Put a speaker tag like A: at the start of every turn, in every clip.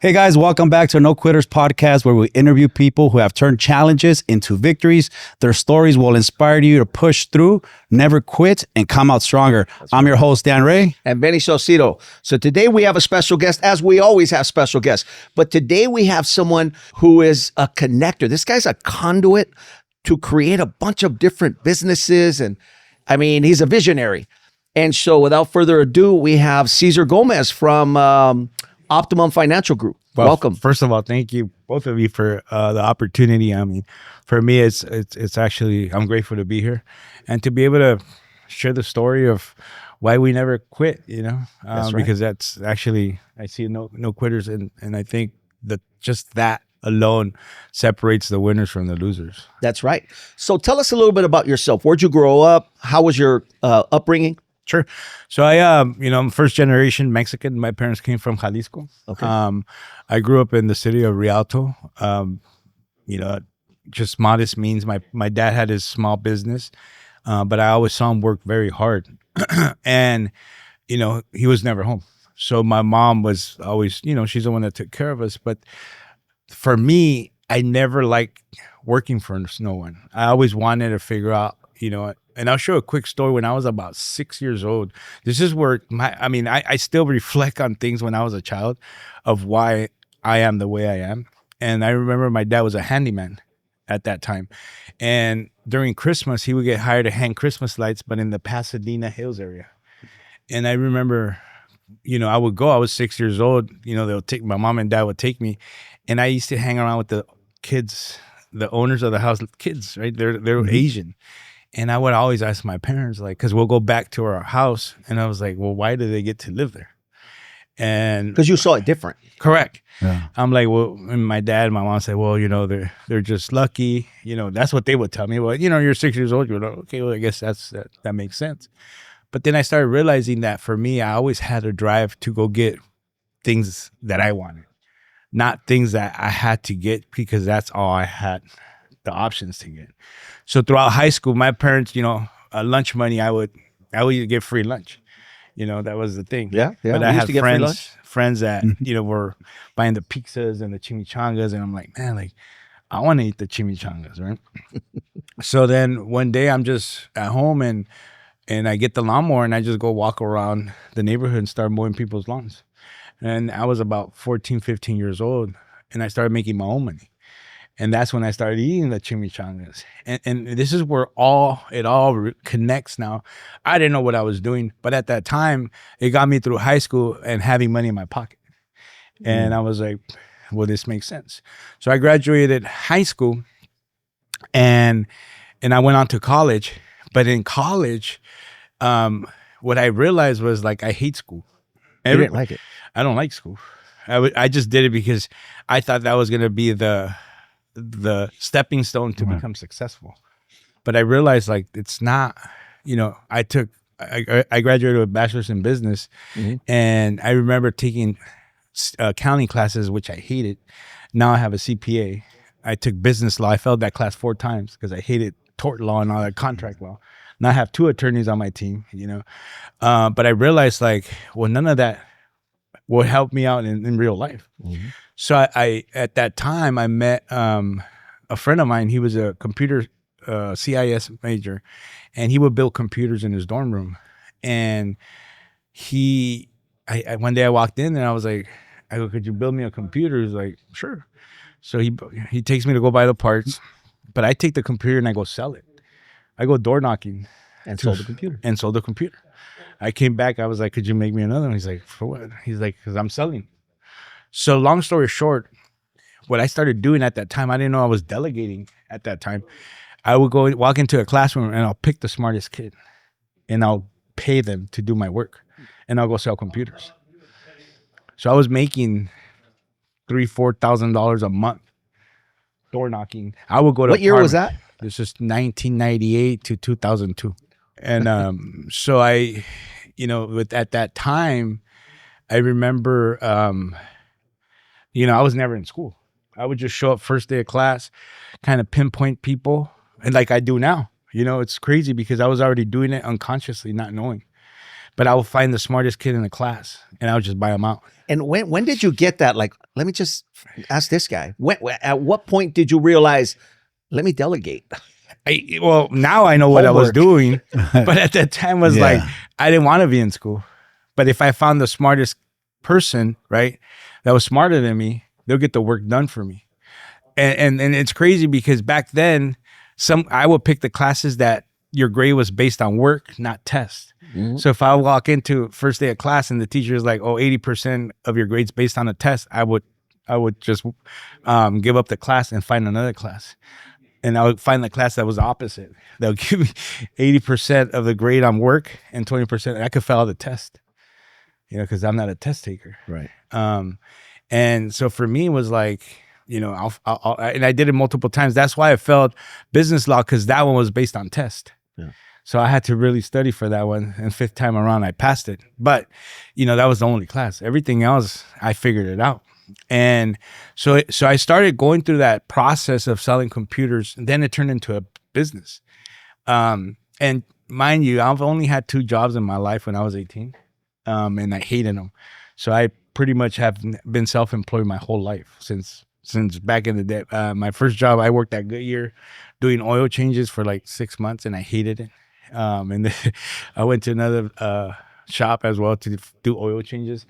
A: Hey guys, welcome back to No Quitters Podcast, where we interview people who have turned challenges into victories. Their stories will inspire you to push through, never quit, and come out stronger. I'm your host, Dan Rey.
B: And Venny Saucedo. So today we have a special guest, as we always have special guests. But today we have someone who is a connector. This guy's a conduit to create a bunch of different businesses. And I mean, he's a visionary. And so without further ado, we have Cesar Gomez from Optimum Financial Group.
C: Well,
B: Welcome.
C: First of all, thank you, both of you, for the opportunity. I mean, for me, it's actually, I'm grateful to be here and to be able to share the story of why we never quit,
B: That's right.
C: because that's actually, I see no quitters. And I think that just that alone separates the winners from the losers.
B: That's right. So tell us a little bit about yourself. Where'd you grow up? How was your upbringing?
C: Sure. So I'm first generation Mexican. My parents came from Jalisco.
B: Okay.
C: I grew up in the city of Rialto. Just modest means. My dad had his small business, but I always saw him work very hard. And, he was never home. So my mom was always, she's the one that took care of us. But for me, I never liked working for no one. I always wanted to figure out, and I'll show a quick story. When I was about 6 years old, this is where I still reflect on things when I was a child of why I am the way I am. And I remember my dad was a handyman at that time. And during Christmas, he would get hired to hang Christmas lights, but in the Pasadena Hills area. And I remember, I would go, I was 6 years old, my mom and dad would take me. And I used to hang around with the kids, the owners of the house, kids, right? They're Asian. And I would always ask my parents, because we'll go back to our house. And I was like, well, why do they get to live there? And
B: Because you saw it different.
C: correct.
A: Yeah.
C: I'm like, well, and my dad and my mom said, well, they're just lucky. That's what they would tell me. Well, you're 6 years old. You're like, okay, well, I guess that makes sense. But then I started realizing that for me, I always had a drive to go get things that I wanted, not things that I had to get because that's all I had the options to get. So throughout high school, my parents, lunch money, I would get free lunch. That was the thing.
B: Yeah.
C: But
B: We
C: I
B: used
C: had
B: to get free lunch.
C: friends that, were buying the pizzas and the chimichangas. And I'm like, man, I want to eat the chimichangas, right? So then one day I'm just at home and I get the lawnmower and I just go walk around the neighborhood and start mowing people's lawns. And I was about 14, 15 years old and I started making my own money. And that's when I started eating the chimichangas. And this is where it all connects now. I didn't know what I was doing, but at that time, it got me through high school and having money in my pocket. And I was like, well, this makes sense. So I graduated high school and I went on to college. But in college, what I realized was I hate school.
B: You didn't like it.
C: I don't like school. I just did it because I thought that was going to be the stepping stone to become successful. But I realized it's not, I graduated with a bachelor's in business and I remember taking accounting classes, which I hated. Now I have a CPA. I took business law. I failed that class 4 times because I hated tort law and all that contract law. Now I have 2 attorneys on my team, but I realized none of that would help me out in real life. So I at that time I met a friend of mine. He was a computer CIS major, and he would build computers in his dorm room. And one day I walked in and I was like, I go, could you build me a computer? He's like, sure. So he takes me to go buy the parts, but I take the computer and I go sell it. I go door knocking
B: And sold the computer.
C: I came back. I was like, could you make me another one? He's like, for what? He's like, because I'm selling. So long story short, what I started doing at that time, I didn't know I was delegating at that time. I would go walk into a classroom and I'll pick the smartest kid and I'll pay them to do my work and I'll go sell computers. So I was making $3,000-$4,000 a month door knocking. I would go to
B: What year was that?
C: This is 1998 to 2002. And so I, at that time, I remember, I was never in school. I would just show up first day of class, kind of pinpoint people, and like I do now. It's crazy because I was already doing it unconsciously, not knowing. but I would find the smartest kid in the class and I would just buy them out.
B: And when did you get that? Like, let me just ask this guy. At what point did you realize, let me delegate?
C: Well, now I know what I was
B: Homework.
C: doing, but at that time was like, I didn't want to be in school. But if I found the smartest person, right, that was smarter than me, they'll get the work done for me. And it's crazy because back then, I would pick the classes that your grade was based on work, not test. Mm-hmm. So if I walk into first day of class and the teacher is like, 80% of your grades based on a test, I would just give up the class and find another class. And I would find the class that was opposite. They'll give me 80% of the grade on work and 20%. I could fail the test, because I'm not a test taker.
B: Right.
C: And so for me, it was like, and I did it multiple times. That's why I failed business law, because that one was based on test. Yeah. So I had to really study for that one. And fifth time around, I passed it. But, that was the only class. Everything else, I figured it out. And so I started going through that process of selling computers, and then it turned into a business. And mind you, I've only had 2 jobs in my life when I was 18, and I hated them. So I pretty much have been self-employed my whole life since back in the day. My first job, I worked at Goodyear doing oil changes for like 6 months, and I hated it. And then I went to another shop as well to do oil changes.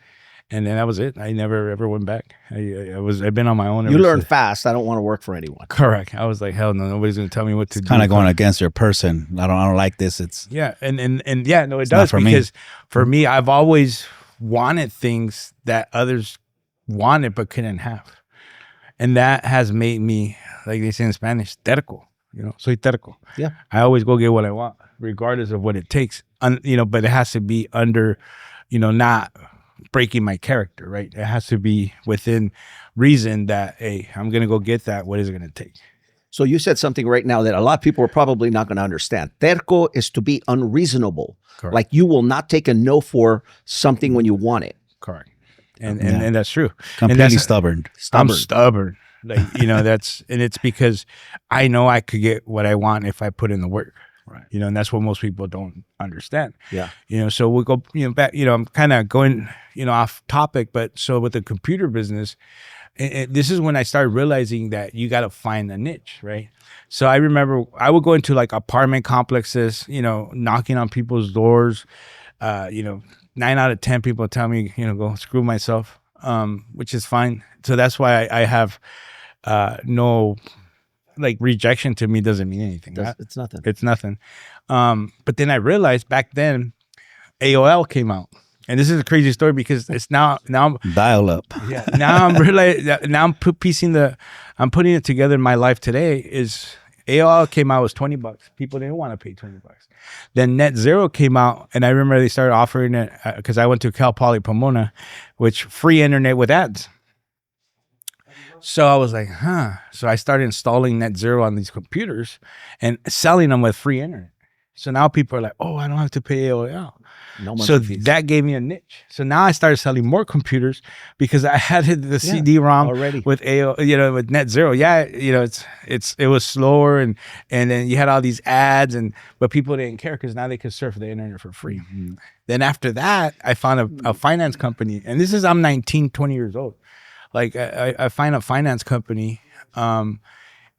C: And then that was it. I never ever went back. I've been on my own.
B: You learned fast. I don't want to work for anyone.
C: Correct. I was like, hell no, nobody's gonna tell me what to do.
A: Kind of going against your person. I don't like this. It's
C: and yeah, no, it does, because for me, I've always wanted things that others wanted but couldn't have, and that has made me, like they say in Spanish, terco. Soy terco. Yeah. I always go get what I want, regardless of what it takes. But it has to be under, not breaking my character, right? It has to be within reason that, hey, I'm going to go get that. What is it going to take?
B: So you said something right now that a lot of people are probably not going to understand. Terco is to be unreasonable. Correct. Like you will not take a no for something when you want it.
C: Correct. And that's true.
A: Completely stubborn.
C: I'm stubborn. Like, and it's because I know I could get what I want if I put in the work. Right. And that's what most people don't understand. Yeah. So we'll go, back, I'm kind of going, off topic, but so with the computer business, this is when I started realizing that you got to find a niche, right? So I remember I would go into like apartment complexes, knocking on people's doors. 9 out of 10 people tell me, go screw myself, which is fine. So that's why I have no, like, rejection to me doesn't mean anything.
B: It's nothing.
C: It's nothing. But then I realized back then AOL came out. And this is a crazy story because it's now I'm
A: dial up.
C: Yeah. Now I'm putting it together in my life today. Is AOL came out, was $20. People didn't want to pay $20. Then Net Zero came out, and I remember they started offering it because I went to Cal Poly Pomona, which free internet with ads. So I was like, So I started installing Net Zero on these computers and selling them with free internet. So now people are like, oh, I don't have to pay AOL. So that gave me a niche. So now I started selling more computers because I had the CD-ROM already with AOL, with Net Zero. Yeah, it was slower and then you had all these ads but people didn't care because now they could surf the internet for free. Mm-hmm. Then after that, I found a finance company, and I'm 19, 20 years old. Like I find a finance company, and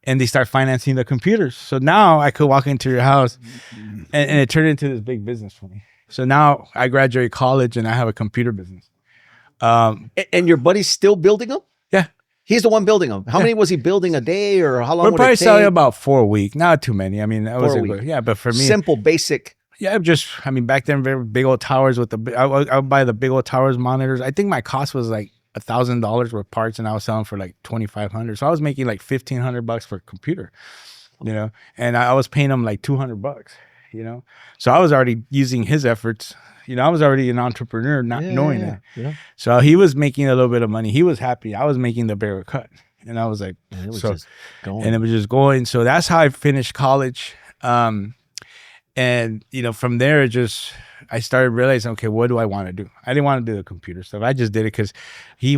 C: they start financing the computers. So now I could walk into your house, and it turned into this big business for me. So now I graduated college and I have a computer business.
B: And your buddy's still building them?
C: Yeah.
B: He's the one building them. How many was he building a day, or how long
C: We're
B: would
C: probably
B: it take?
C: selling about 4 a week. Not too many. I mean, that was
B: 4 a week.
C: Yeah, but for me,
B: simple, basic.
C: Yeah, back then, very big old towers with I would buy the big old towers monitors. I think my cost was like $1,000 worth parts, and I was selling for like $2,500. So I was making like $1,500 for a computer, and I was paying him like $200, So I was already using his efforts. I was already an entrepreneur, not knowing it. Yeah. So he was making a little bit of money. He was happy. I was making the bigger cut, and I was like, just going. And it was just going. So that's how I finished college. And, from there, I started realizing, okay, what do I want to do? I didn't want to do the computer stuff. I just did it because he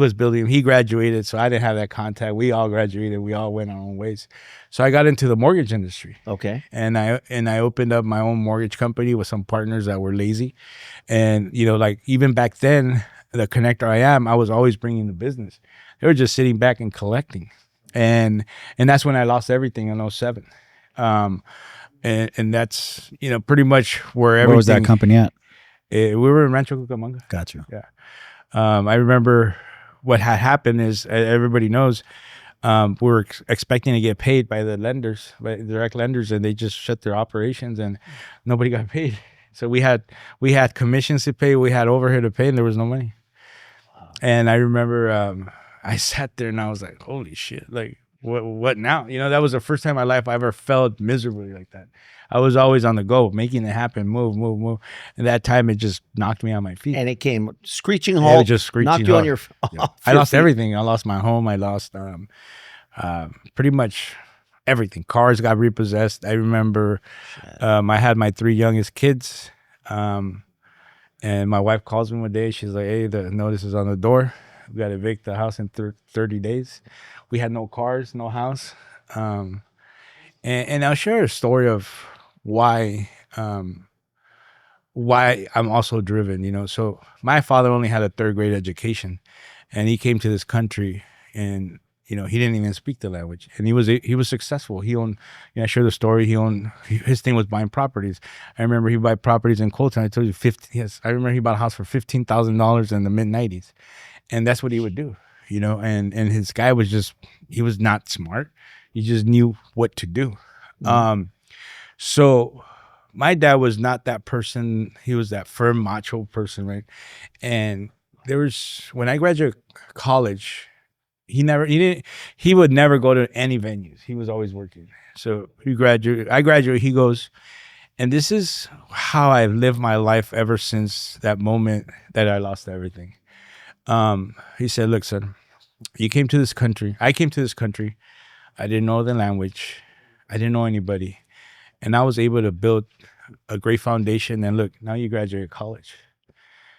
C: graduated. So I didn't have that contact. We all graduated. We all went our own ways. So I got into the mortgage industry.
B: Okay.
C: And I opened up my own mortgage company with some partners that were lazy. And, like even back then, the connector I was always bringing the business. They were just sitting back and collecting. And that's when I lost everything in '07. And that's, pretty much where everything.
A: Where was that company at?
C: We were in Rancho Cucamonga.
A: Got you.
C: Yeah. I remember what had happened is, everybody knows, we were expecting to get paid by the lenders, by direct lenders, and they just shut their operations and nobody got paid. So we had commissions to pay, we had overhead to pay, and there was no money. And I remember I sat there and I was like, holy shit, like, what now? That was the first time in my life I ever felt miserably like that. I was always on the go, making it happen, move. And that time it just knocked me on my feet.
B: And it came screeching halt.
C: It just screeching
B: knocked you on your.
C: I lost everything. I lost my home. I lost pretty much everything. Cars got repossessed. I remember I had my 3 youngest kids, and my wife calls me one day. She's like, "Hey, the notice is on the door. We got to evict the house in 30 days." We had no cars, no house. And I'll share a story of why I'm also driven, So my father only had a 3rd grade education, and he came to this country and, he didn't even speak the language, and he was successful. He owned, I share the story. His thing was buying properties. I remember he bought properties in Colton. I told you 50. Yes. I remember he bought a house for $15,000 in the mid '90s. And that's what he would do, and his guy was he was not smart. He just knew what to do. Mm-hmm. So my dad was not that person. He was that firm, macho person, right? And when I graduated college, he would never go to any venues. He was always working. So I graduated, he goes, and this is how I've lived my life ever since that moment that I lost everything. He said, "Look, son, I came to this country. I didn't know the language. I didn't know anybody. And I was able to build a great foundation. And look, now you graduated college."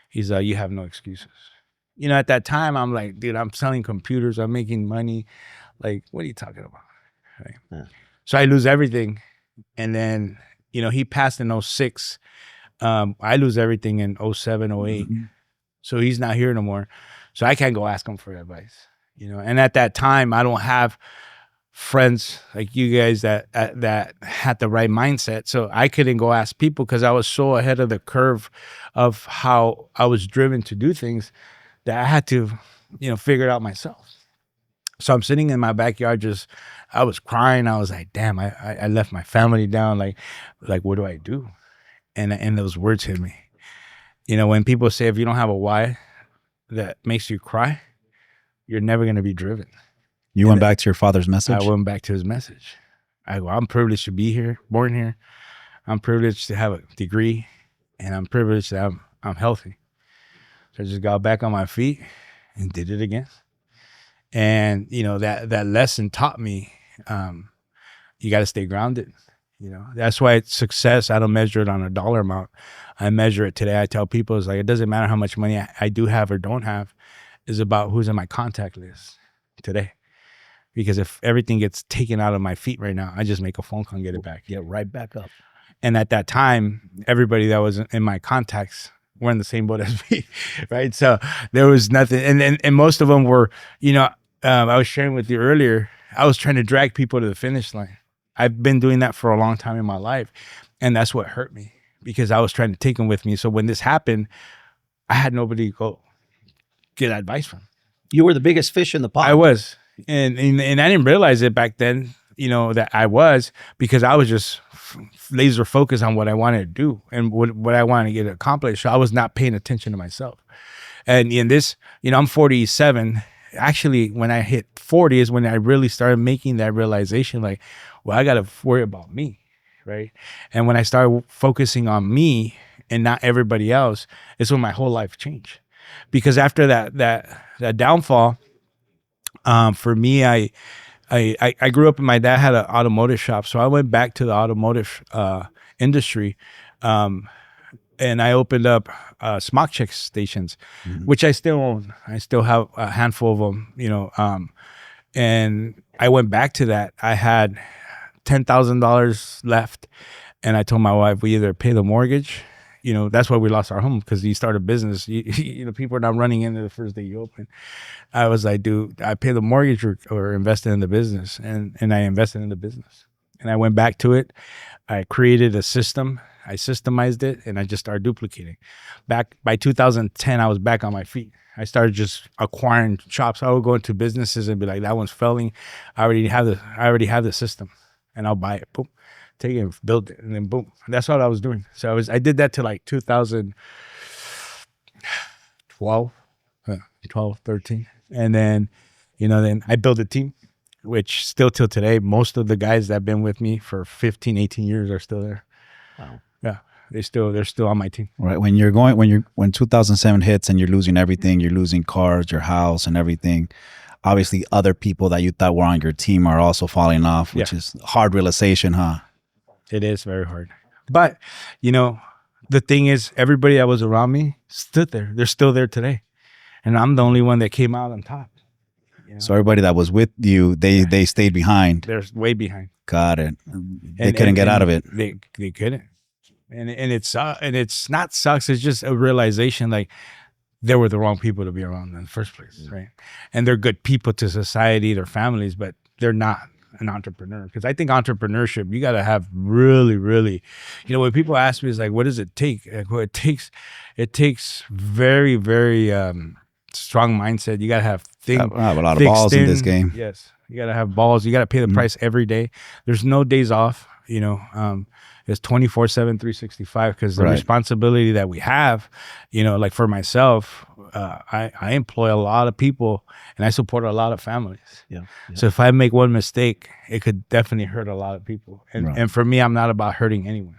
C: He's like, "You have no excuses." At that time, I'm like, dude, I'm selling computers. I'm making money. Like, what are you talking about? Right? Yeah. So I lose everything. And then, he passed in '06. I lose everything in '07, '08. Mm-hmm. So he's not here no more. So I can't go ask him for advice, And at that time, I don't have friends like you guys that had the right mindset. So I couldn't go ask people because I was so ahead of the curve of how I was driven to do things that I had to, figure it out myself. So I'm sitting in my backyard, I was crying. I was like, damn, I left my family down. Like, what do I do? And those words hit me. When people say, if you don't have a why that makes you cry, you're never going to be driven.
A: You went back to your father's message?
C: I went back to his message. I go, I'm privileged to be here, born here. I'm privileged to have a degree, and I'm privileged that I'm healthy. So I just got back on my feet and did it again. And, that lesson taught me, you got to stay grounded. That's why success, I don't measure it on a dollar amount. I measure it today. I tell people, it's like, it doesn't matter how much money I do have or don't have. It's about who's in my contact list today. Because if everything gets taken out of my feet right now, I just make a phone call and get it back.
B: Get right back up.
C: And at that time, everybody that was in my contacts were in the same boat as me, right? So there was nothing. And most of them were, I was sharing with you earlier, I was trying to drag people to the finish line. I've been doing that for a long time in my life. And that's what hurt me, because I was trying to take them with me. So when this happened, I had nobody to go get advice from.
B: You were the biggest fish in the pot.
C: I was. And I didn't realize it back then, that I was, because I was just laser focused on what I wanted to do and what I wanted to get accomplished. So I was not paying attention to myself. And in this, I'm 47. Actually, when I hit 40 is when I really started making that realization, like, well, I got to worry about me, right? And when I started focusing on me and not everybody else, it's when my whole life changed. Because after that downfall, for me, I grew up and my dad had an automotive shop. So I went back to the automotive industry. And I opened up smock check stations, which I still own. I still have a handful of them, and I went back to that. I had $10,000 left, and I told my wife, we either pay the mortgage, that's why we lost our home, because you start a business, people are not running into the first day you open. I was like, dude, I pay the mortgage or invest in the business, and I invested in the business, and I went back to it. I created a system. I systemized it, and I just started duplicating. Back by 2010, I was back on my feet. I started just acquiring shops. I would go into businesses and be like, that one's failing. I already have the system, and I'll buy it. Boom, take it, build it, and then boom. That's what I was doing. So I did that till like 2012, 13. And then, then I built a team, which still till today, most of the guys that have been with me for 15, 18 years are still there.
B: Wow.
C: Yeah. They're still on my team.
A: Right. When 2007 hits and you're losing everything, you're losing cars, your house and everything. Obviously other people that you thought were on your team are also falling off, which is hard realization, huh?
C: It is very hard. But, the thing is, everybody that was around me stood there. They're still there today. And I'm the only one that came out on top.
A: So everybody that was with you, they stayed behind.
C: They're way behind.
A: Got it. They couldn't get out of it.
C: They couldn't. And it's not sucks. It's just a realization, like, they were the wrong people to be around in the first place, right? And they're good people to society, their families, but they're not an entrepreneur. Because I think entrepreneurship, you got to have really, really, when people ask me, it's like, what does it take? Like, well, it takes very, very strong mindset. You got to have
A: I have a lot of balls in this game.
C: Yes, you got to have balls. You got to pay the price every day. There's no days off. It's 24/7, 365, because the responsibility that we have, like for myself, I employ a lot of people and I support a lot of families. Yeah. So if I make one mistake, it could definitely hurt a lot of people. And for me, I'm not about hurting anyone.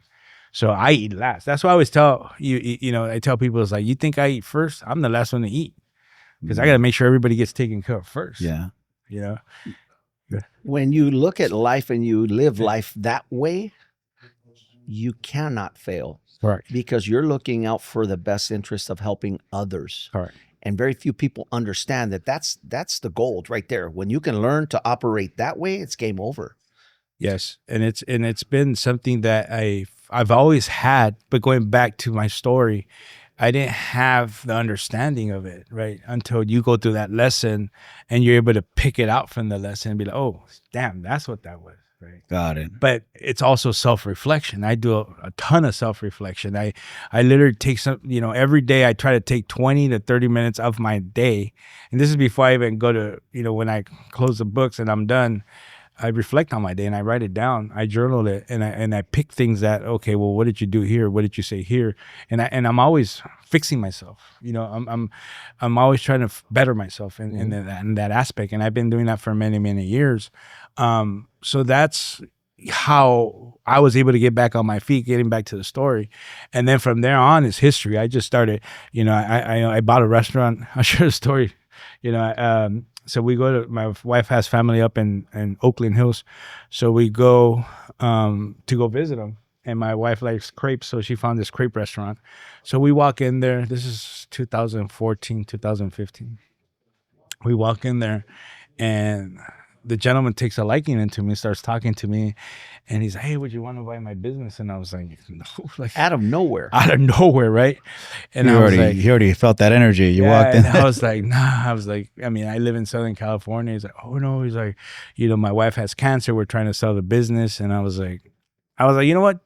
C: So I eat last. That's why I always tell I tell people, it's like, you think I eat first? I'm the last one to eat, because I got to make sure everybody gets taken care of first.
A: Yeah.
B: When you look at life and you live life that way, you cannot fail.
C: Correct.
B: Because you're looking out for the best interest of helping others.
C: Correct.
B: And very few people understand that that's the gold right there. When you can learn to operate that way, it's game over.
C: Yes. And it's been something that I've always had, but going back to my story, I didn't have the understanding of it, right? Until you go through that lesson and you're able to pick it out from the lesson and be like, oh, damn, that's what that was, right?
A: Got it.
C: But it's also self-reflection. I do a ton of self-reflection. I literally take every day I try to take 20 to 30 minutes of my day. And this is before I even go to, when I close the books and I'm done, I reflect on my day and I write it down. I journal it and I pick things that, okay, well, what did you do here? What did you say here? And I'm always fixing myself. I'm always trying to better myself in that aspect. And I've been doing that for many, many years. So that's how I was able to get back on my feet, getting back to the story. And then from there on is history. I just started, I bought a restaurant. I'll share the story. So we go to, my wife has family up in Oakland Hills. So we go to go visit them. And my wife likes crepes, so she found this crepe restaurant. So we walk in there. This is 2014, 2015. We walk in there, and the gentleman takes a liking into me, starts talking to me, and he's like, hey, would you want to buy my business? And I was like, no. Like,
B: out of nowhere,
C: right? And
A: he already felt that energy. You walked in.
C: And I was like, nah. I was like, I live in Southern California. He's like, oh no. He's like, my wife has cancer. We're trying to sell the business. And I was like, you know what?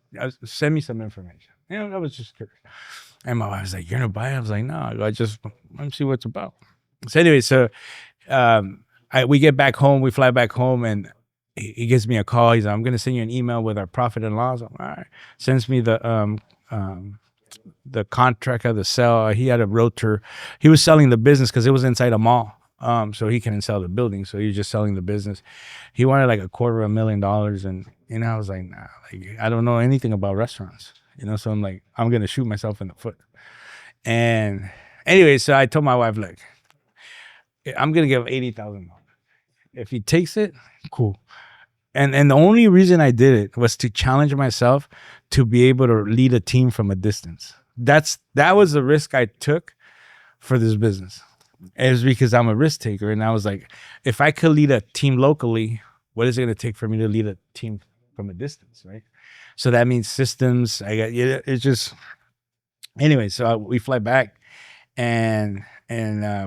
C: Send me some information. I was just curious. And my wife was like, you're gonna buy it? I was like, no. I just want to see what it's about. So anyway, we get back home, we fly back home, and he gives me a call. He's like, I'm going to send you an email with our profit and loss. I'm like, all right. Sends me the contract of the sale. He had a realtor. He was selling the business because it was inside a mall. So he couldn't sell the building. So he was just selling the business. He wanted like $250,000. And I was like, nah, I don't know anything about restaurants. So I'm like, I'm going to shoot myself in the foot. And anyway, so I told my wife, look, I'm going to give $80,000. If he takes it, cool. And the only reason I did it was to challenge myself to be able to lead a team from a distance. That was the risk I took for this business. It was because I'm a risk taker, and I was like, if I could lead a team locally, what is it going to take for me to lead a team from a distance, right? So that means systems. It's just anyway. So we fly back, and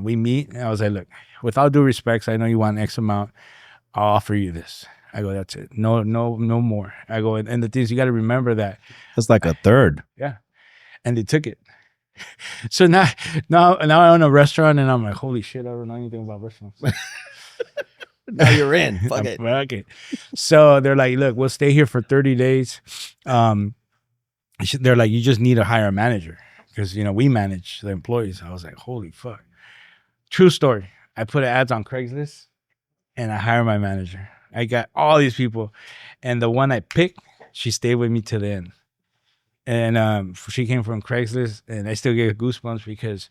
C: we meet. And I was like, look, with all due respects, I know you want X amount. I'll offer you this. I go, that's it. No more. I go, and the things you got to remember that
A: That's like a third.
C: yeah, and they took it. So now I own a restaurant, and I'm like, holy shit, I don't know anything about restaurants.
B: Now you're in. Fuck it.
C: Okay. So they're like, look, we'll stay here for 30 days. They're like, you just need to hire a manager because, we manage the employees. I was like, holy fuck. True story. I put ads on Craigslist and I hire my manager. I got all these people. And the one I picked, she stayed with me to the end. And she came from Craigslist, and I still get goosebumps because,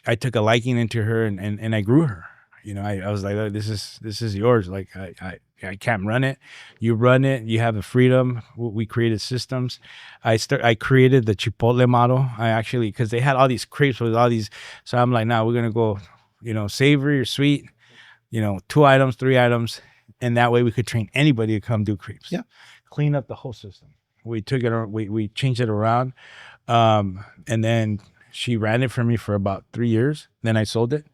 C: I took a liking into her and I grew her. I was like, oh, this is yours. Like I can't run it. You run it. You have the freedom. We created systems. I created the Chipotle model. Because they had all these crepes with all these. So I'm like, we're gonna go, savory or sweet. 2 items, 3 items, and that way we could train anybody to come do crepes.
B: Yeah,
C: clean up the whole system. We took it. We changed it around, and then she ran it for me for about 3 years. Then I sold it.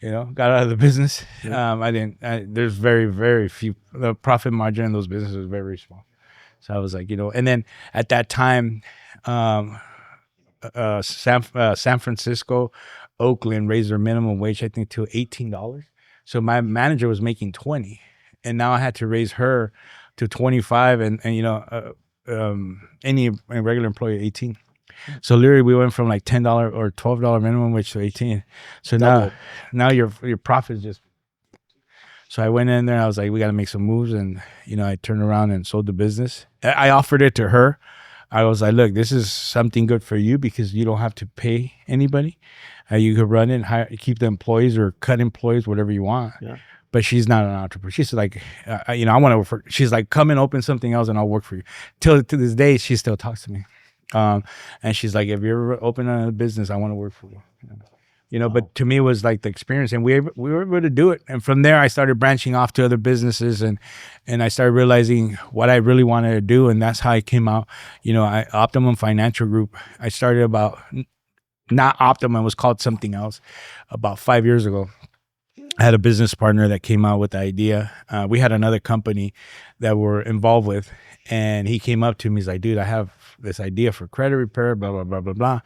C: Got out of the business. There's very, very few. The profit margin in those businesses was very, very small. So I was like, and then at that time, San Francisco, Oakland raised their minimum wage, I think, to $18. So my manager was making 20, and now I had to raise her to 25, and any regular employee 18. So literally we went from like $10 or $12 minimum wage to 18. So now your profit is just. So I went in there. I was like, we got to make some moves, and I turned around and sold the business. I offered it to her. I was like, look, this is something good for you because you don't have to pay anybody. You could run it, and keep the employees or cut employees, whatever you want. Yeah. But she's not an entrepreneur. She's like, I want to work for. She's like, come and open something else, and I'll work for you. To this day, she still talks to me, and she's like, if you ever open a business, I want to work for you. Wow. But to me, it was like the experience, and we were able to do it. And from there, I started branching off to other businesses, and I started realizing what I really wanted to do, and that's how I came out. Optimum Financial Group. I started about not Optimum, it was called something else, about 5 years ago. I had a business partner that came out with the idea. We had another company that we're involved with, and he came up to me. He's like, dude, I have this idea for credit repair, blah, blah, blah, blah, blah.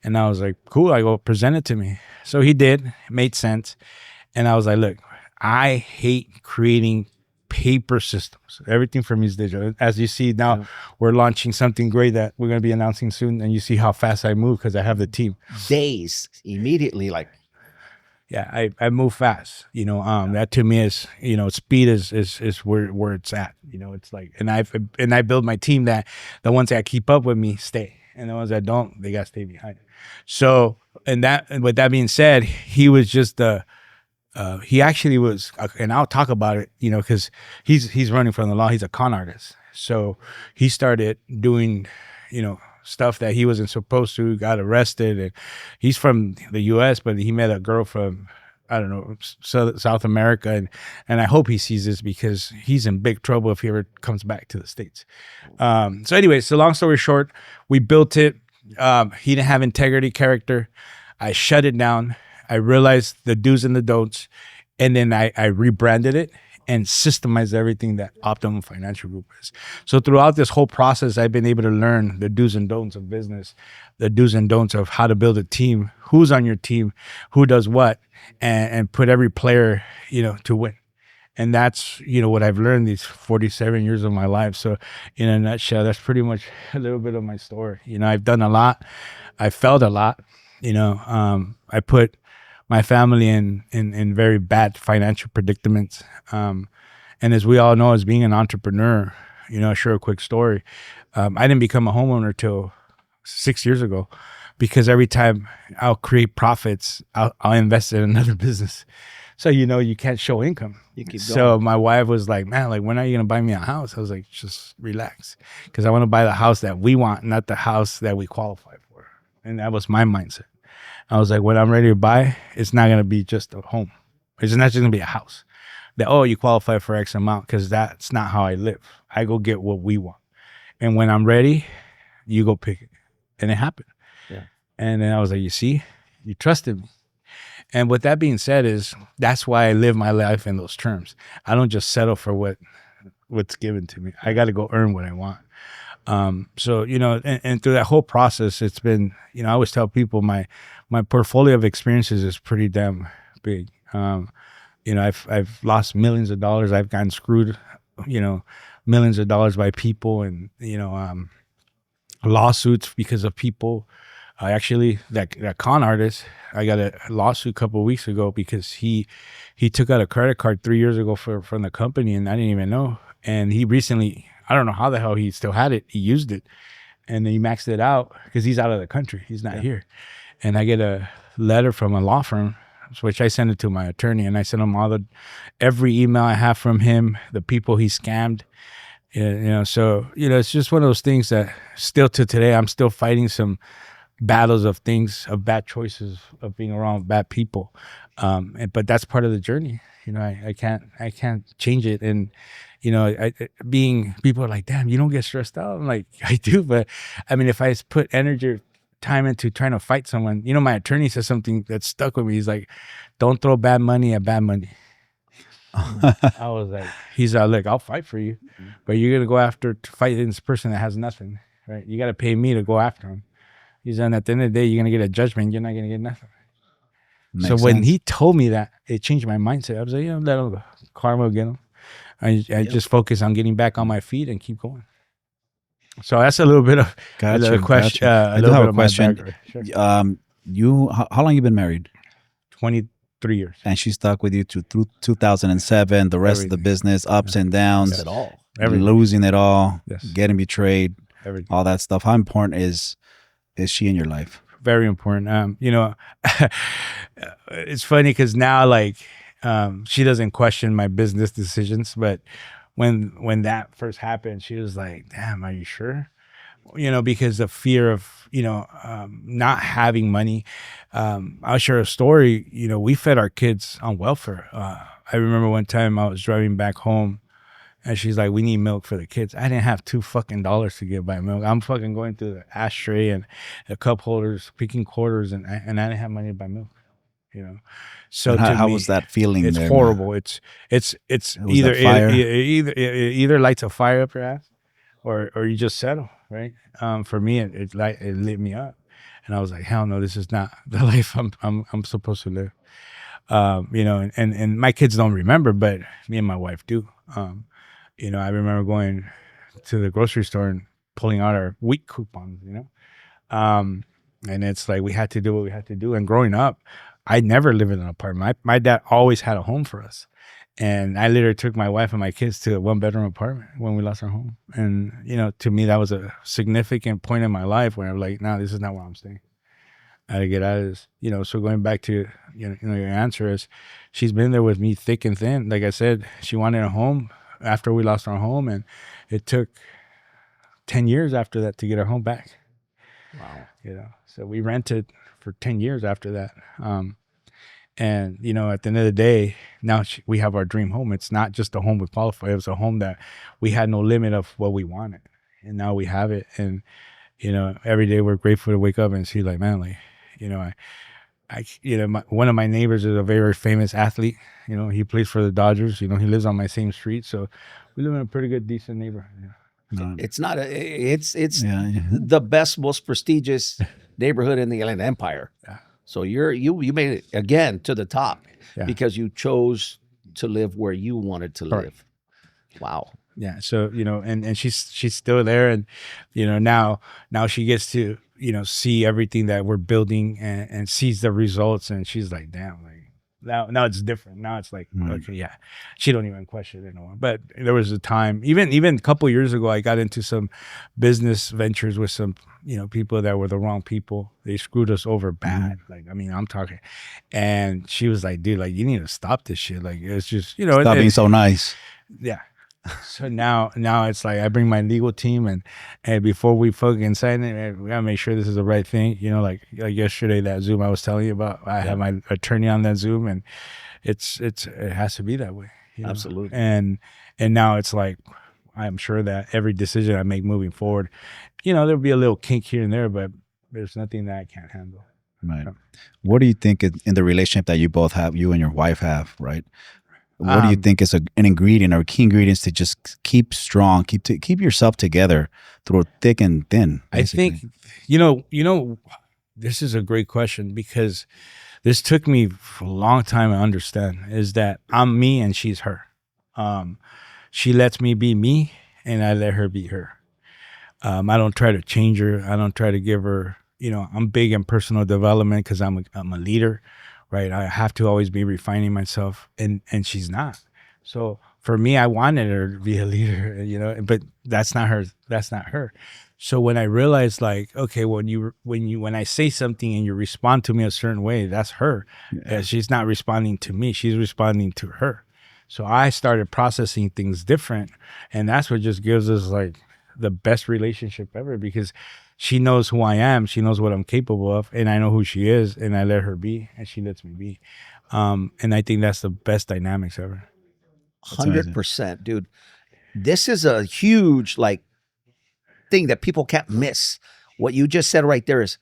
C: And I was like, cool. I go, present it to me. So he did. It made sense. And I was like, look, I hate creating paper systems. Everything for me is digital. As you see now, we're launching something great that we're going to be announcing soon. And you see how fast I move because I have the team.
B: Days, immediately, like.
C: Yeah, I move fast. That to me is, speed is where it's at. It's like, and I build my team that the ones that keep up with me stay, and the ones that don't, they got to stay behind. So, and with that being said, he was just he actually was, and I'll talk about it, because he's running from the law. He's a con artist, so he started doing, stuff that he wasn't supposed to, got arrested. And he's from the US, but he met a girl from, I don't know, South America. And I hope he sees this because he's in big trouble if he ever comes back to the States. So anyway, so long story short, we built it. He didn't have integrity, character. I shut it down. I realized the do's and the don'ts. And then I rebranded it and systemize everything that Optimum Financial Group is. So throughout this whole process, I've been able to learn the do's and don'ts of business, the do's and don'ts of how to build a team, who's on your team, who does what, and put every player, to win. And that's, what I've learned these 47 years of my life. So in a nutshell, that's pretty much a little bit of my story. I've done a lot. I felt a lot. I put my family in very bad financial predicaments. And as we all know, as being an entrepreneur, I'll share a quick story. I didn't become a homeowner till 6 years ago because every time I'll create profits, I'll invest in another business. So, you can't show income.
B: You keep
C: So
B: going.
C: my wife was like, man, like, when are you going to buy me a house? I was like, just relax. Because I want to buy the house that we want, not the house that we qualify for. And that was my mindset. I was like, when I'm ready to buy, it's not going to be just a home. It's not just going to be a house. That, oh, you qualify for X amount, because that's not how I live. I go get what we want. And when I'm ready, you go pick it. And it happened.
B: Yeah.
C: And then I was like, you see, you trusted me. And with that being said, that's why I live my life in those terms. I don't just settle for what's given to me. I got to go earn what I want. So, and through that whole process, it's been, I always tell people my portfolio of experiences is pretty damn big. I've lost millions of dollars. I've gotten screwed, millions of dollars by people, and, lawsuits because of people. I actually, that con artist, I got a lawsuit a couple of weeks ago because he took out a credit card 3 years ago from the company, and I didn't even know. And he recently, I don't know how the hell he still had it. He used it, and then he maxed it out because he's out of the country. He's not here. And I get a letter from a law firm, which I send it to my attorney, and I send him every email I have from him, the people he scammed. So, it's just one of those things that still to today, I'm still fighting some battles of bad choices, of being around bad people. But that's part of the journey. I can't change it. And, people are like, damn, you don't get stressed out. I'm like, I do. But I mean, if I put energy, time into trying to fight someone, my attorney says something that stuck with me. He's like, don't throw bad money at bad money. I was like, he's like, I'll fight for you, but you're going to go after to fight this person that has nothing, right? You got to pay me to go after him. He's at the end of the day, you're going to get a judgment. You're not going to get nothing.
A: Makes
C: so when
A: sense.
C: he told me that, it changed my mindset. I was like, let him go. Karma will get him. I just focus on getting back on my feet and keep going. So that's a little bit of
A: Gotcha.
C: question.
A: I do have a question.
C: Sure.
A: How long you been married?
C: 23 years.
A: And she stuck with you through 2007. The rest of the
C: Everything.
A: business, ups and downs,
B: At all.
C: Everything.
A: losing it all,
C: Yes.
A: getting betrayed,
C: Everything.
A: all that stuff. How important is she in your life?
C: Very important. It's funny because now, like, she doesn't question my business decisions, but when that first happened, she was like, damn, are you sure? Because the fear of, not having money. I'll share a story. We fed our kids on welfare. I remember one time I was driving back home, and she's like, we need milk for the kids. I didn't have $2 to get buy milk. I'm fucking going through the ashtray and the cup holders, picking quarters, and I didn't have money to buy milk. So
A: And how
C: me,
A: was that feeling?
C: it's
A: there,
C: horrible.
A: man?
C: It's
A: was
C: either
A: that fire?
C: it either lights a fire up your ass, or you just settle, right? For me, it lit me up, and I was like, hell no, this is not the life I'm supposed to live. And my kids don't remember, but me and my wife do. I remember going to the grocery store and pulling out our week coupons. And it's like we had to do what we had to do. And growing up, I never lived in an apartment. My dad always had a home for us. And I literally took my wife and my kids to a 1-bedroom apartment when we lost our home. And, to me, that was a significant point in my life where I'm like, no, this is not where I'm staying. I had to get out of this. So going back to, your answer is, she's been there with me thick and thin. Like I said, she wanted a home after we lost our home. And it took 10 years after that to get our home back.
B: Wow.
C: So we rented for 10 years after that. And, at the end of the day, now we have our dream home. It's not just a home we qualify. It was a home that we had no limit of what we wanted. And now we have it. And, every day we're grateful to wake up and see, like, man, like, one of my neighbors is a very famous athlete. He plays for the Dodgers. He lives on my same street. So we live in a pretty good, decent neighborhood.
B: It's not it's
A: Yeah.
B: the best, most prestigious neighborhood in the Inland Empire.
C: Yeah.
B: So you made it again to the top because you chose to live where you wanted to live. Wow.
C: Yeah. So, and she's still there, and, now she gets to, see everything that we're building and sees the results, and she's like, damn, like, Now it's different. Now it's like, okay, yeah, she don't even question it anymore. But there was a time, even a couple years ago, I got into some business ventures with some, people that were the wrong people. They screwed us over bad. Like, I mean, I'm talking. And she was like, dude, like, you need to stop this shit. Like, it's just,
A: Stop being so nice.
C: yeah. So now it's like I bring my legal team and before we fucking sign it, we gotta make sure this is the right thing. Like yesterday, that Zoom I was telling you about, I have my attorney on that Zoom, and it has to be that way.
B: Absolutely.
C: And now it's like, I'm sure that every decision I make moving forward, there'll be a little kink here and there, but there's nothing that I can't handle.
A: Right. What do you think in the relationship that you both have, you and your wife have, right? What do you think is an ingredient or key ingredients to just keep strong, keep yourself together through thick and thin? Basically?
C: I think, this is a great question because this took me a long time to understand is that I'm me and she's her. She lets me be me and I let her be her. I don't try to change her. I don't try to give her, I'm big in personal development because I'm a leader. Right. I have to always be refining myself and she's not. So for me, I wanted her to be a leader, but that's not her. That's not her. So when I realized like, okay, when I say something and you respond to me a certain way, that's her. Yeah. She's not responding to me. She's responding to her. So I started processing things different. And that's what just gives us like the best relationship ever because she knows who I am. She knows what I'm capable of, and I know who she is, and I let her be, and she lets me be. And I think that's the best dynamics ever.
B: 100%, dude. This is a huge thing that people can't miss. What you just said right there is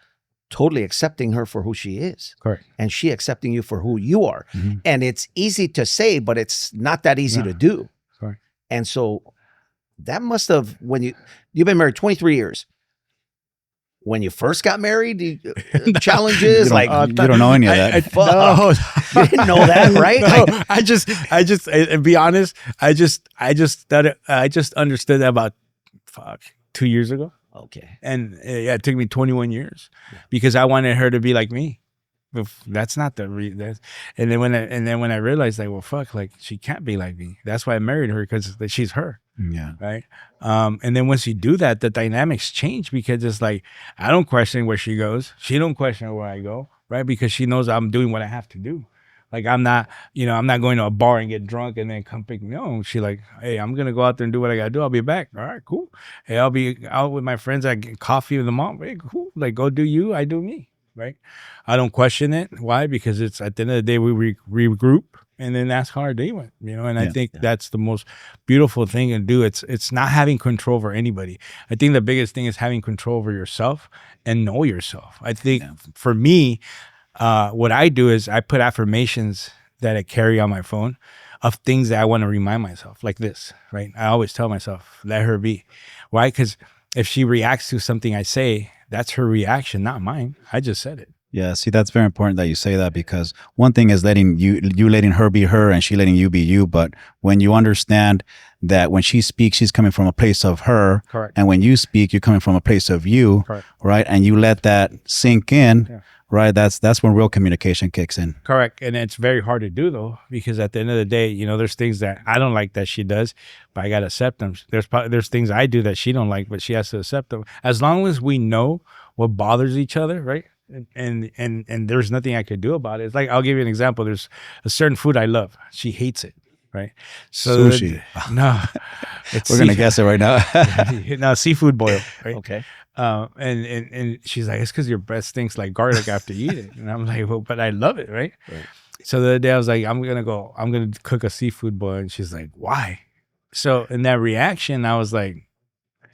B: totally accepting her for who she is.
C: Correct.
B: And she accepting you for who you are. Mm-hmm. And it's easy to say, but it's not that easy to do.
C: Correct.
B: And so that must have, when you've been married 23 years. When you first got married, challenges
A: you don't know any of that.
B: No. You didn't know that, right?
C: No, I be honest. I just understood that about 2 years ago.
B: Okay.
C: And it took me 21 years because I wanted her to be like me. But that's not the reason. And then when I realized like, well, fuck, like she can't be like me. That's why I married her because she's her.
A: Yeah.
C: Right. And then once you do that, the dynamics change because it's like, I don't question where she goes. She don't question where I go. Right. Because she knows I'm doing what I have to do. Like I'm not going to a bar and get drunk and then come pick me up. She like, hey, I'm going to go out there and do what I got to do. I'll be back. All right, cool. Hey, I'll be out with my friends. I get coffee with the mom. Hey, cool. Like go do you, I do me. Right. I don't question it. Why? Because it's at the end of the day, we regroup and then that's how our day went, and I think that's the most beautiful thing to do. It's not having control over anybody. I think the biggest thing is having control over yourself and know yourself. I think for me, what I do is I put affirmations that I carry on my phone of things that I want to remind myself, like this, right? I always tell myself, let her be. Why? Because if she reacts to something I say, that's her reaction, not mine. I just said it.
A: Yeah, see, that's very important that you say that because one thing is letting you letting her be her and she letting you be you. But when you understand that when she speaks, she's coming from a place of her.
C: Correct.
A: And when you speak, you're coming from a place of you.
C: Correct.
A: Right? And you let that sink in, right? That's when real communication kicks in.
C: Correct. And it's very hard to do though, because at the end of the day, there's things that I don't like that she does, but I got to accept them. There's things I do that she don't like, but she has to accept them. As long as we know what bothers each other, right? And there's nothing I could do about it. It's like, I'll give you an example. There's a certain food I love. She hates it. Right. So
A: sushi.
C: No,
A: we're going to guess it right now.
C: No, seafood boil. Right.
B: Okay.
C: And she's like, it's because your breath stinks like garlic after you eat it. And I'm like, well, but I love it. Right. So the other day I was like, I'm going to cook a seafood boil. And she's like, why? So in that reaction, I was like,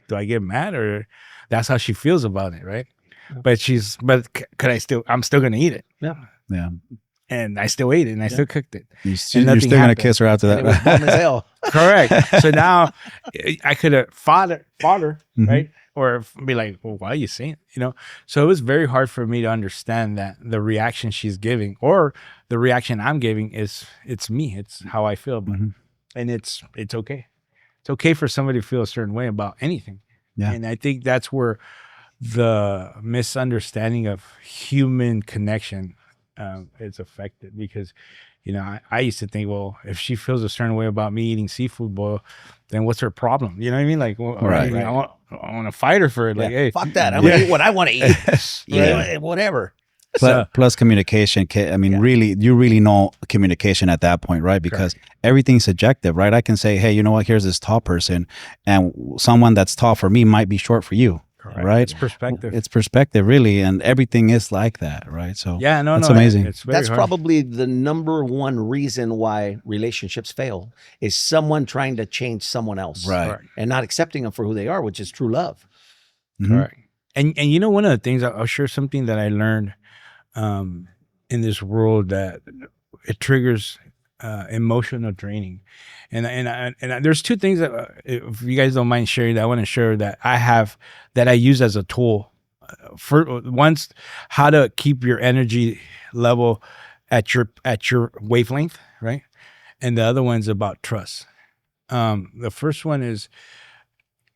C: do I get mad or that's how she feels about it. Right. But I'm still going to eat it.
B: Yeah.
A: Yeah.
C: And I still ate it and I still cooked it.
A: You're still going to kiss her after that.
B: It was dumb as hell.
C: Correct. So now I could have fought her, right? Or be like, well, why are you saying it? So it was very hard for me to understand that the reaction she's giving or the reaction I'm giving it's me. It's how I feel about it. And it's okay. It's okay for somebody to feel a certain way about anything. Yeah. And I think that's where the misunderstanding of human connection is affected because You know, I used to think, well, if she feels a certain way about me eating seafood boil, then what's her problem? You know what I mean? Like, well,
A: Right.
C: I want to fight her for it. Like, hey,
B: Fuck that. I'm gonna eat what I want to eat.
A: Yeah.
B: Whatever.
A: Plus communication. I mean, really, you really know communication at that point, right? Because everything's subjective, right? I can say, hey, you know what? Here's this tall person, and someone that's tall for me might be short for you, right?
C: It's perspective.
A: It's perspective, really, and everything is like that, right? So
C: yeah,
A: that's amazing.
C: It's very
B: That's
C: hard.
B: probably the number one reason why relationships fail is someone trying to change someone else,
A: Right.
B: and not accepting them for who they are, which is true love.
C: Correct. And you know, one of the things I'll share something that I learned in this world, that it triggers emotional draining, and there's two things that if you guys don't mind sharing, that I want to share that I have that I use as a tool. For once, how to keep your energy level at your wavelength, right? And the other one's about trust. The first one is,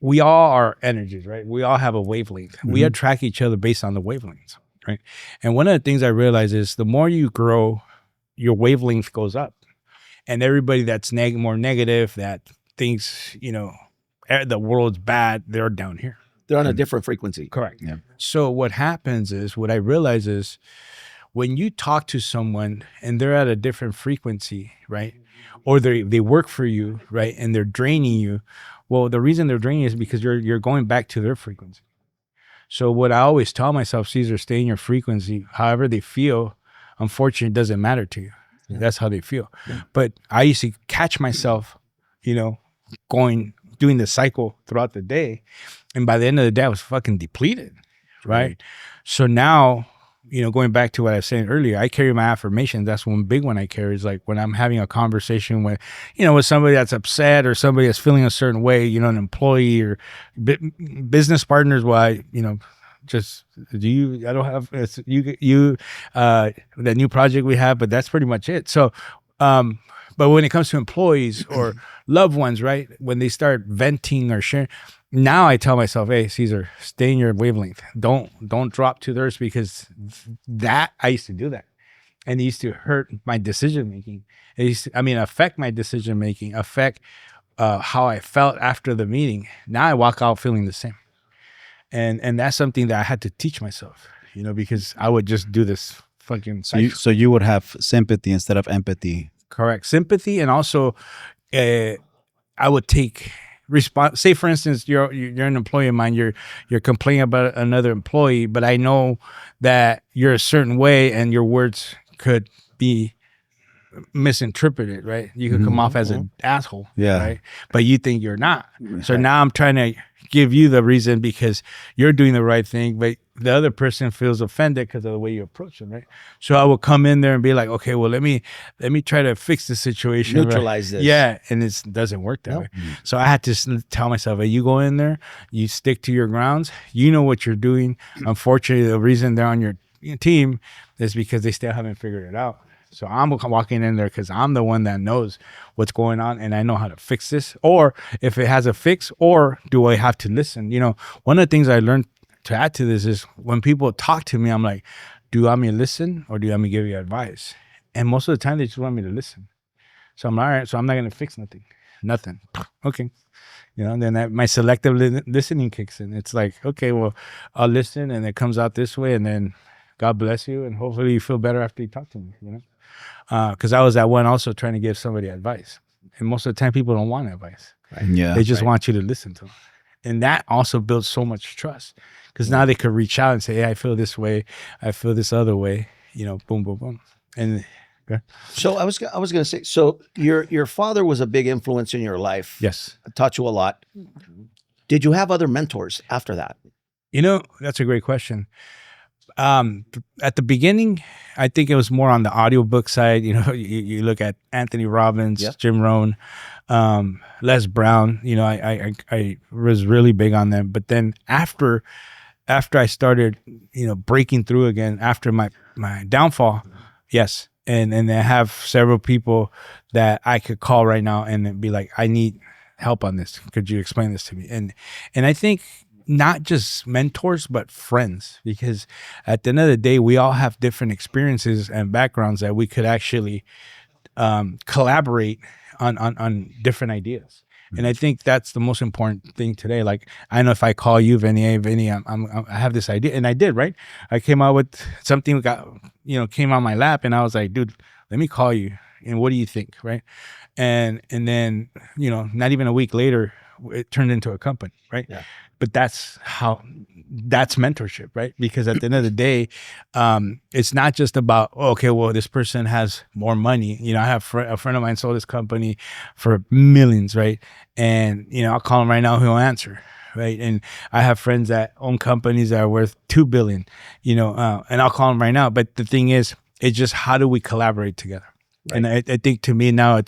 C: we all are energies, right? We all have a wavelength. We attract each other based on the wavelengths, right? And one of the things I realize is the more you grow, your wavelength goes up. And everybody that's more negative, that thinks, you know, the world's bad, they're down here.
B: They're on a different frequency.
C: Correct.
A: Yeah.
C: So what happens is, what I realize is, when you talk to someone and they're at a different frequency, right? Or they work for you, right? And they're draining you. Well, the reason they're draining you is because you're going back to their frequency. So what I always tell myself, Cesar, stay in your frequency. However they feel, unfortunately, it doesn't matter to you. Yeah. That's how they feel. Yeah. But I used to catch myself, you know, doing the cycle throughout the day. And by the end of the day, I was fucking depleted, right? So now, you know, going back to what I was saying earlier, I carry my affirmations. That's one big one I carry, is like when I'm having a conversation with, you know, with somebody that's upset or somebody that's feeling a certain way, you know, an employee or business partners. Why, you know, I don't have, it's that new project we have, but that's pretty much it. So, but when it comes to employees or loved ones, right, when they start venting or sharing, now I tell myself, hey, Cesar, stay in your wavelength. Don't drop to theirs, because that I used to do that. And it used to hurt my decision making. It used to, affect my decision making, affect how I felt after the meeting. Now I walk out feeling the same. And that's something that I had to teach myself, you know, because I would just do this fucking cycle.
A: So you would have sympathy instead of empathy.
C: Correct. Sympathy. And also I would take response. Say, for instance, you're an employee of mine, you're complaining about another employee, but I know that you're a certain way and your words could be misinterpreted, right? You could come off as an asshole, right? But you think you're not. So now I'm trying to give you the reason, because you're doing the right thing, but the other person feels offended because of the way you approach them, right? So I will come in there and be like, okay, well, let me try to fix the situation,
B: neutralize this.
C: Yeah, and it doesn't work that way. So I had to tell myself, hey, you go in there, you stick to your grounds, you know what you're doing. Unfortunately, the reason they're on your team is because they still haven't figured it out. So I'm walking in there because I'm the one that knows what's going on and I know how to fix this, or if it has a fix, or do I have to listen? You know, one of the things I learned to add to this is when people talk to me, I'm like, do you want me to listen or do you want me to give you advice? And most of the time they just want me to listen. So I'm all right. So I'm not going to fix nothing. Okay. You know, and then my selective listening kicks in. It's like, okay, well, I'll listen and it comes out this way, and then God bless you. And hopefully you feel better after you talk to me, you know? Because I was that one also trying to give somebody advice, and most of the time people don't want advice.
A: Right? Yeah,
C: they just want you to listen to them, and that also builds so much trust, because now they could reach out and say, "Hey, I feel this way, I feel this other way." You know, boom, boom, boom, and.
B: So I was going to say, so your father was a big influence in your life.
C: Yes,
B: taught you a lot. Did you have other mentors after that?
C: You know, that's a great question. At the beginning, I think it was more on the audiobook side. You know, you look at Anthony Robbins, Jim Rohn, Les Brown. You know, I was really big on them. But then after I started, you know, breaking through again after my downfall, yes, and I have several people that I could call right now and be like, I need help on this. Could you explain this to me? And I think, not just mentors, but friends, because at the end of the day, we all have different experiences and backgrounds that we could actually collaborate on different ideas. And I think that's the most important thing today. Like, I know if I call you, Venny, hey, Venny, I have this idea, and I did, right? I came out with something, came on my lap, and I was like, dude, let me call you, and what do you think, right? And then, not even a week later, it turned into a company, right? Yeah. But that's mentorship, right? Because at the end of the day, it's not just about, okay, well, this person has more money. I have a friend of mine sold this company for millions, right? And, I'll call him right now, he'll answer, right? And I have friends that own companies that are worth $2 billion, and I'll call him right now. But the thing is, it's just, how do we collaborate together? Right. And I think, to me now,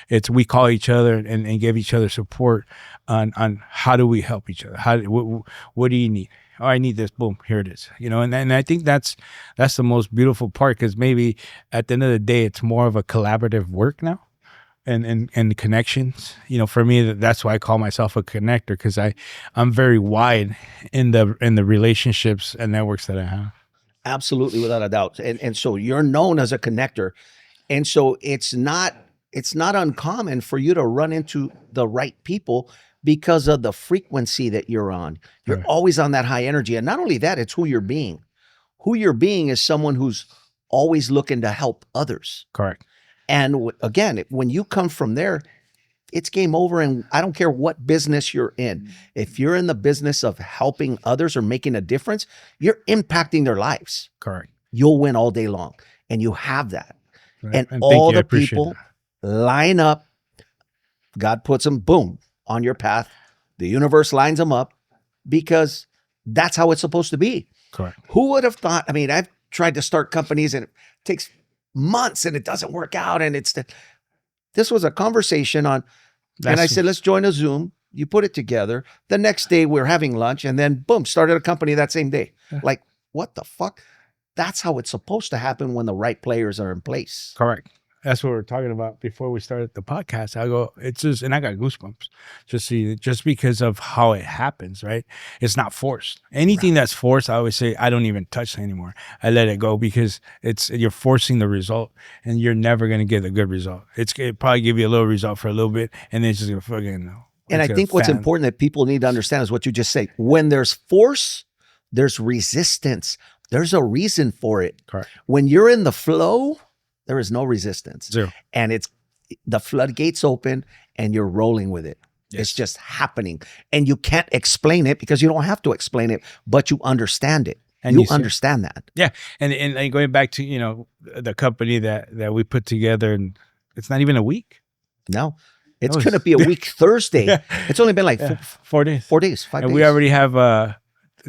C: it's we call each other and give each other support on how do we help each other? What do you need? Oh, I need this. Boom, here it is. And I think that's the most beautiful part, because maybe at the end of the day, it's more of a collaborative work now, and connections. For me, that's why I call myself a connector, because I'm very wide in the relationships and networks that I have.
B: Absolutely, without a doubt. And so you're known as a connector. And so it's not uncommon for you to run into the right people because of the frequency that you're on. You're always on that high energy. And not only that, it's who you're being. Who you're being is someone who's always looking to help others.
C: Correct.
B: And again, when you come from there, it's game over. And I don't care what business you're in. If you're in the business of helping others or making a difference, you're impacting their lives.
C: Correct.
B: You'll win all day long. And you have that.
C: Right.
B: And all the people line up. God puts them, boom, on your path. The universe lines them up, because that's how it's supposed to be.
C: Correct.
B: Who would have thought? I mean, I've tried to start companies and it takes months and it doesn't work out. And this was a conversation and I said, let's join a Zoom. You put it together. The next day we're having lunch, and then boom, started a company that same day. Like, what the fuck? That's how it's supposed to happen when the right players are in place.
C: Correct. That's what we were talking about before we started the podcast. I go, it's just, and I got goosebumps just because of how it happens, right? It's not forced. Anything that's forced, I always say, I don't even touch it anymore. I let it go, because you're forcing the result, and you're never going to get a good result. It probably give you a little result for a little bit, and then it's just going to fucking know.
B: And I think what's important that people need to understand is what you just say. When there's force, there's resistance. There's a reason for it.
C: Correct.
B: When you're in the flow, there is no resistance.
C: Zero.
B: And it's the floodgates open and you're rolling with it.
C: Yes.
B: It's just happening. And you can't explain it, because you don't have to explain it, but you understand it. And you understand that.
C: Yeah. And going back to, the company that we put together, and it's not even a week.
B: No. It's going to be a week Thursday. Yeah. It's only been like
C: 4 days.
B: 4 days, 5 days.
C: And we already have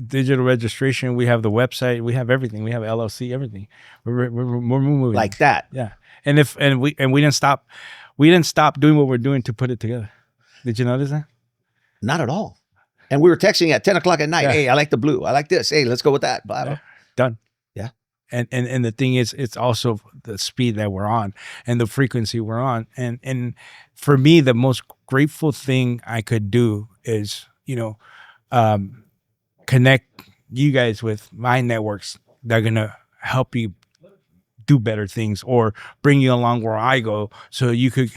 C: digital registration. We have the website. We have everything. We have LLC. Everything. We're moving
B: like that.
C: Yeah. And we didn't stop. We didn't stop doing what we're doing to put it together. Did you notice that?
B: Not at all. And we were texting at 10 o'clock at night. Yeah. Hey, I like the blue. I like this. Hey, let's go with that. Blah, blah.
C: Yeah. Done.
B: Yeah.
C: And the thing is, it's also the speed that we're on and the frequency we're on. And for me, the most grateful thing I could do is, connect you guys with my networks that are going to help you do better things, or bring you along where I go, so you could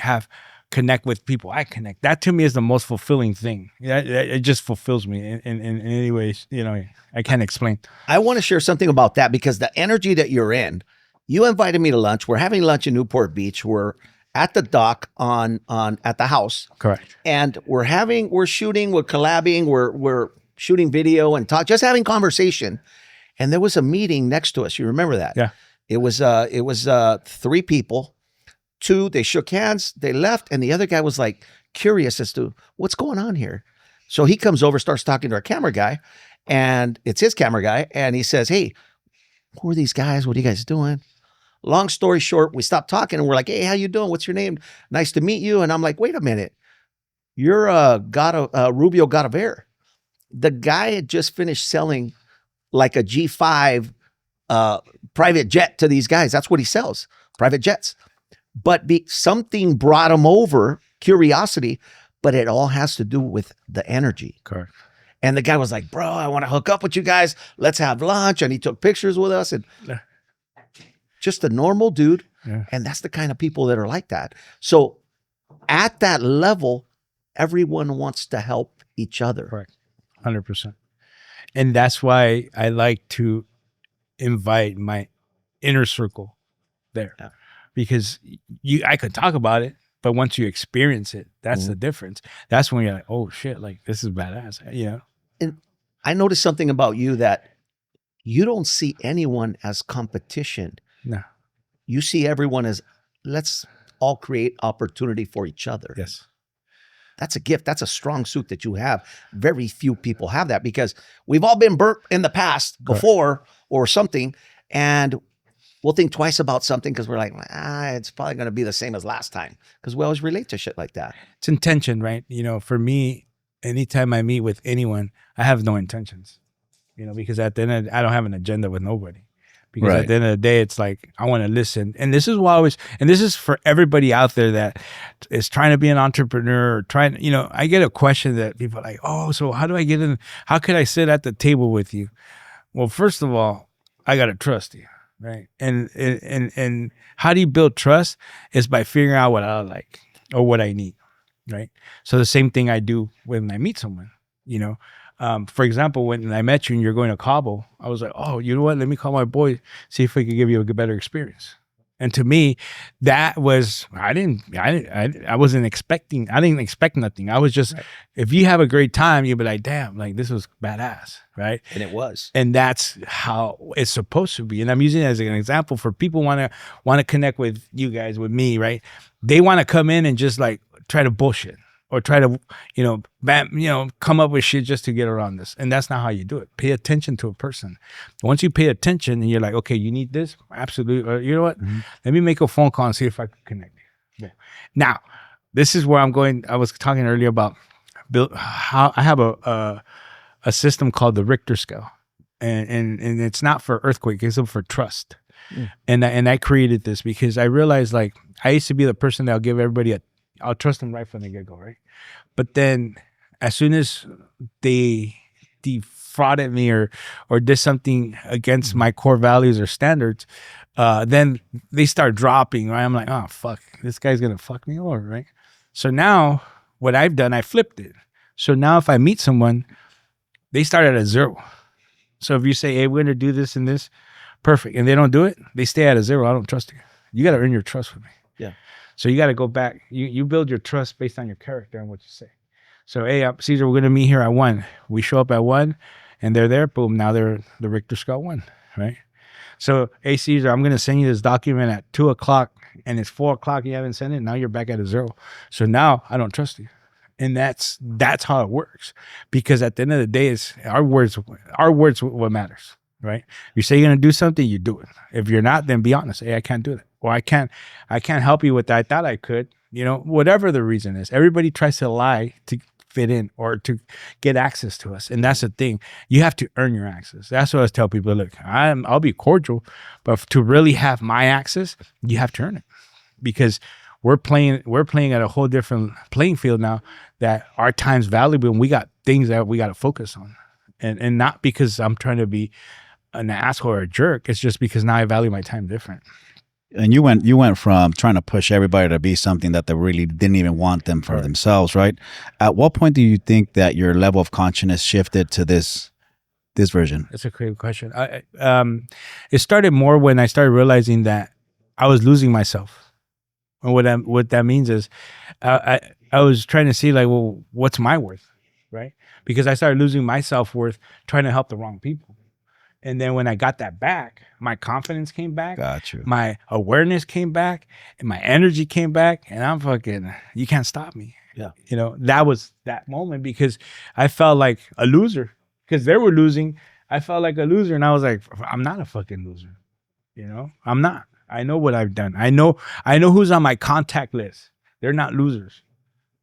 C: connect with people I connect. That to me is the most fulfilling thing. It just fulfills me in any ways, I can't explain.
B: I want to share something about that, because the energy that you're in, you invited me to lunch. We're having lunch in Newport Beach. We're at the dock at the house.
C: Correct.
B: And we're shooting, we're collabing, we're shooting video and just having conversation. And there was a meeting next to us. You remember that?
C: Yeah.
B: It was 3 people. 2, they shook hands, they left, and the other guy was like curious as to what's going on here. So he comes over, starts talking to our camera guy, and it's his camera guy, and he says, hey, who are these guys? What are you guys doing? Long story short, we stopped talking, and we're like, hey, how you doing? What's your name? Nice to meet you. And I'm like, wait a minute. You're Rubio Godaver. The guy had just finished selling like a G5 private jet to these guys. That's what he sells, private jets. But something brought him over, curiosity, but it all has to do with the energy.
C: Correct.
B: And the guy was like, bro, I want to hook up with you guys. Let's have lunch. And he took pictures with us. And just a normal dude
C: Yeah.
B: And that's the kind of people that are like that. So at that level, everyone wants to help each other.
C: Correct. 100%. And that's why I like to invite my inner circle there.
B: Yeah.
C: Because I could talk about it, but once you experience it, that's the difference. That's when you're like, oh shit, like this is badass, you know?
B: And I noticed something about you, that you don't see anyone as competition.
C: No.
B: You see everyone as, let's all create opportunity for each other.
C: Yes.
B: That's a gift. That's a strong suit that you have. Very few people have that, because we've all been burnt in the past before or something. And we'll think twice about something because we're like, it's probably going to be the same as last time, because we always relate to shit like that.
C: It's intention, right? You know, for me, anytime I meet with anyone, I have no intentions, you know, because at the end of, I don't have an agenda with nobody. Because at the end of the day, it's like, I want to listen. And this is why and this is for everybody out there that is trying to be an entrepreneur, or trying, you know, I get a question that people are like, oh, so how do I get in? How could I sit at the table with you? Well, first of all, I got to trust you, right? And how do you build trust is by figuring out what I like or what I need, right? So the same thing I do when I meet someone, you know. For example, when I met you and you're going to Cabo, I was like, oh, you know what? Let me call my boy, see if we could give you a better experience. And to me, that was, I didn't expect nothing. I was just, if you have a great time, you'll be like, damn, like this was badass, right?
B: And it was.
C: And that's how it's supposed to be. And I'm using it as an example for people want to connect with you guys, with me, right? They want to come in and just like try to bullshit. Or try to, come up with shit just to get around this. And that's not how you do it. Pay attention to a person. Once you pay attention and you're like, okay, you need this? Absolutely. Or you know what? Let me make a phone call and see if I can connect you. Yeah. Now, this is where I'm going. I was talking earlier about how I have a system called the Richter scale. And it's not for earthquake, it's for trust. And I created this because I realized, like, I used to be the person that'll give everybody I'll trust them right from the get-go, right? But then as soon as they defrauded me or did something against my core values or standards, then they start dropping, right? I'm like, oh, fuck, this guy's going to fuck me over, right? So now what I've done, I flipped it. So now if I meet someone, they start at a 0. So if you say, hey, we're going to do this and this, perfect. And they don't do it, they stay at a 0. I don't trust you. You got to earn your trust with me.
B: Yeah.
C: So you got to go back. You build your trust based on your character and what you say. So, hey, Cesar, we're going to meet here at 1. We show up at 1 and they're there. Boom. Now they're the Richter scale 1, right? So, hey, Cesar, I'm going to send you this document at 2:00 and it's 4:00. You haven't sent it. Now you're back at a 0. So now I don't trust you. And that's how it works. Because at the end of the day, it's our words what matters, right? You say you're going to do something, you do it. If you're not, then be honest. Hey, I can't do that. Or I can't help you with that. I thought I could, whatever the reason is. Everybody tries to lie to fit in or to get access to us. And that's the thing. You have to earn your access. That's what I tell people. Look, I'll be cordial, but to really have my access, you have to earn it. Because we're playing at a whole different playing field now, that our time's valuable and we got things that we got to focus on. And not because I'm trying to be an asshole or a jerk. It's just because now I value my time different.
A: And you went from trying to push everybody to be something that they really didn't even want them for themselves, right? At what point do you think that your level of consciousness shifted to this version?
C: That's a great question. It started more when I started realizing that I was losing myself. And what that means is I was trying to see, like, well, what's my worth, right? Because I started losing my self-worth trying to help the wrong people. And then when I got that back, my confidence came back.
A: Got you.
C: My awareness came back and my energy came back. And I'm fucking, you can't stop me.
B: Yeah.
C: That was that moment, because I felt like a loser because they were losing. I felt like a loser. And I was like, I'm not a fucking loser. I'm not. I know what I've done. I know who's on my contact list. They're not losers.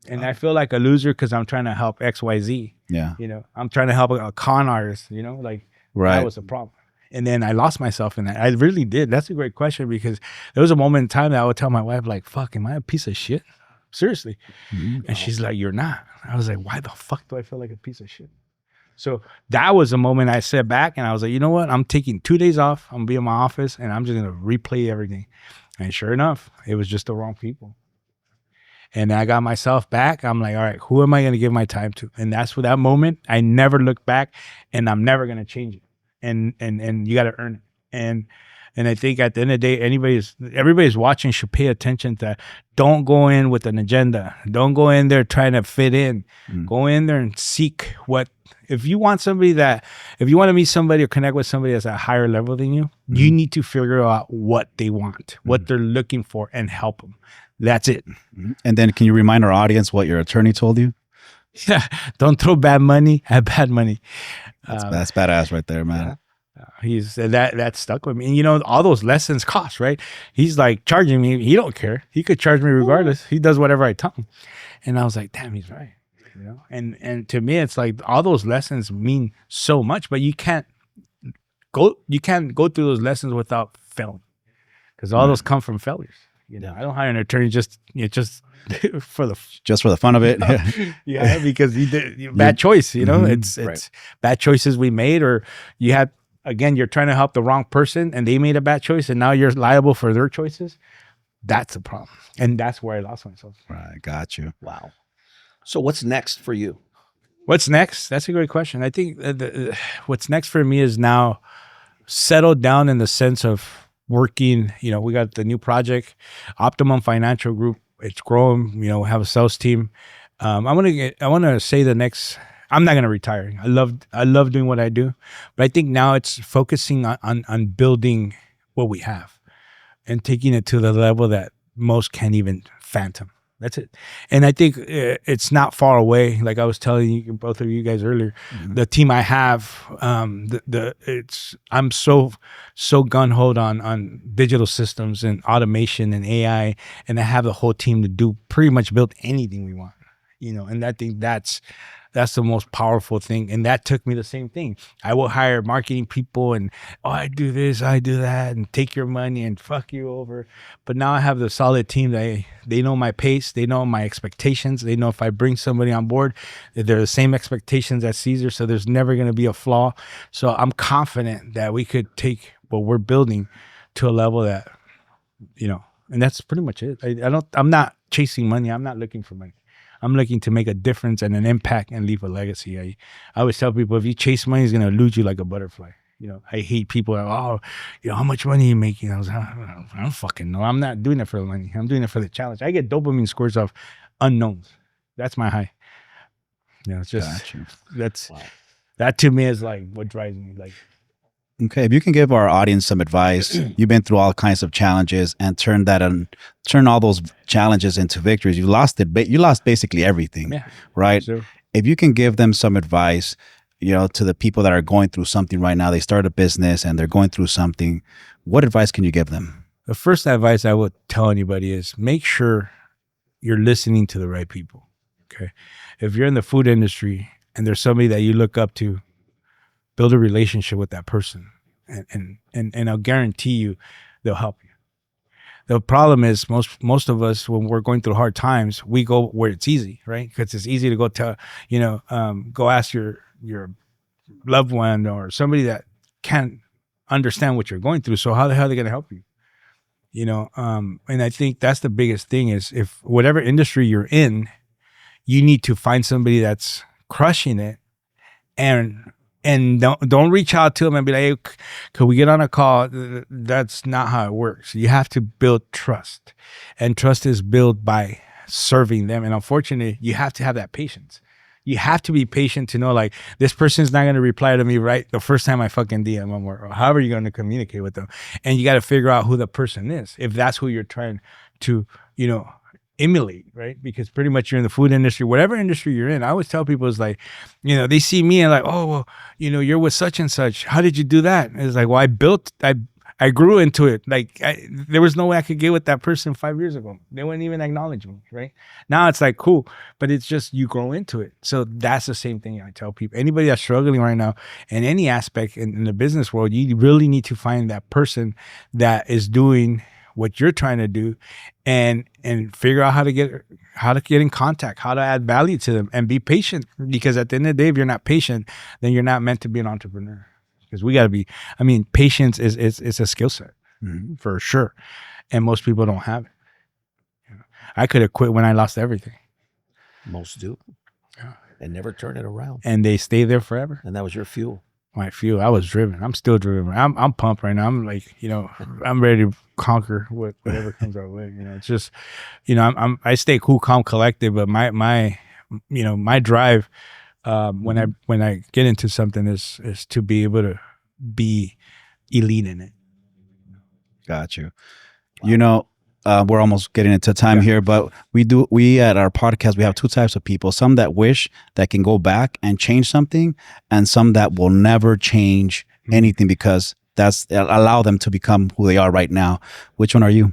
C: And I feel like a loser because I'm trying to help XYZ.
A: Yeah.
C: I'm trying to help a con artist,
A: Right.
C: That was a problem. And then I lost myself in that. I really did. That's a great question, because there was a moment in time that I would tell my wife, like, fuck, am I a piece of shit? Seriously. Mm-hmm. And she's like, you're not. I was like, why the fuck do I feel like a piece of shit? So that was a moment I sat back and I was like, you know what? I'm taking 2 days off. I'm going to be in my office and I'm just going to replay everything. And sure enough, it was just the wrong people. And I got myself back. I'm like, all right, who am I going to give my time to? And that's for that moment. I never looked back, and I'm never going to change it. And you got to earn it. And I think at the end of the day, everybody's watching should pay attention to that. Don't go in with an agenda. Don't go in there trying to fit in. Go in there and seek what. If you want to meet somebody or connect with somebody that's at a higher level than you, you need to figure out what they want, what they're looking for, and help them. That's it.
A: And then can you remind our audience what your attorney told you?
C: Yeah. Don't throw bad money at bad money.
A: That's badass right there, man.
C: That stuck with me. And all those lessons cost, right? He's like charging me. He don't care. He could charge me regardless. He does whatever I tell him. And I was like, damn, he's right. And to me, it's like all those lessons mean so much, but you can't go through those lessons without failing, because all those come from failures. I don't hire an attorney just for the
A: fun of it.
C: Yeah, because you did bad choice. It's bad choices we made, or you had, again, you're trying to help the wrong person and they made a bad choice, and now you're liable for their choices. That's a problem, and that's where I lost myself.
A: Right, got you.
B: Wow. So what's next for you?
C: What's next? That's a great question. I think what's next for me is now settled down in the sense of working. We got the new project, Optimum Financial Group. It's growing. We have a sales team. I want to say the next. I'm not gonna retire. I love doing what I do, but I think now it's focusing on building what we have and taking it to the level that most can't even fathom. That's it. And I think it's not far away. Like I was telling you, both of you guys earlier, the team I have, I'm so gun-ho on digital systems and automation and AI, and I have the whole team to pretty much build anything we want, and I think that's the most powerful thing. And that took me the same thing. I will hire marketing people and, I do this, I do that, and take your money and fuck you over. But now I have the solid team that they know my pace. They know my expectations. They know if I bring somebody on board, that they're the same expectations as Cesar. So there's never going to be a flaw. So I'm confident that we could take what we're building to a level that, and that's pretty much it. I'm not chasing money. I'm not looking for money. I'm looking to make a difference and an impact and leave a legacy. I always tell people, if you chase money, it's going to elude you like a butterfly. I hate people that, how much money are you making? I don't fucking know. I'm not doing it for the money. I'm doing it for the challenge. I get dopamine scores of unknowns. That's my high. It's just, that to me is like what drives me. Like,
A: okay, if you can give our audience some advice, you've been through all kinds of challenges and turn all those challenges into victories. You lost basically everything, right? Sure. If you can give them some advice, to the people that are going through something right now, they start a business and they're going through something, what advice can you give them?
C: The first advice I would tell anybody is make sure you're listening to the right people. Okay. If you're in the food industry and there's somebody that you look up to, build a relationship with that person, and I'll guarantee you they'll help you. The problem is most of us, when we're going through hard times, we go where it's easy, right? Because it's easy to go tell, go ask your loved one or somebody that can't understand what you're going through. So how the hell are they going to help you? And I think that's the biggest thing is, if whatever industry you're in, you need to find somebody that's crushing it, and don't reach out to them and be like, hey, could we get on a call? That's not how it works. You have to build trust, and trust is built by serving them. And unfortunately, you have to have that patience. You have to be patient to know, like, this person's not going to reply to me right the first time I fucking DM them, or however you're going to communicate with them. And you got to figure out who the person is, if that's who you're trying to, emulate, right? Because pretty much you're in the food industry, whatever industry you're in. I always tell people, it's like, they see me and like, oh, well, you're with such and such. How did you do that? And it's like, well, I grew into it. Like, there was no way I could get with that person 5 years ago. They wouldn't even acknowledge me, right? Now it's like, cool, but it's just you grow into it. So that's the same thing I tell people. Anybody that's struggling right now in any aspect in the business world, you really need to find that person that is doing what you're trying to do, and figure out how to get in contact, how to add value to them, and be patient. Because at the end of the day, if you're not patient, then you're not meant to be an entrepreneur. Because we got to be, patience is a skill set. for sure. And most people don't have it. I could have quit when I lost everything.
B: Most do. And never turn it around.
C: And they stay there forever.
B: And that was your fuel.
C: My fuel. I was driven. I'm still driven. I'm pumped right now. I'm like, I'm ready to conquer whatever comes our way. It's just, I stay cool, calm, collected, but my drive when I get into something is to be able to be elite in it.
A: Got you. We're almost getting into time here, but we at our podcast, we have two types of people: some that wish that can go back and change something, and some that will never change anything because allow them to become who they are right now. Which one are you?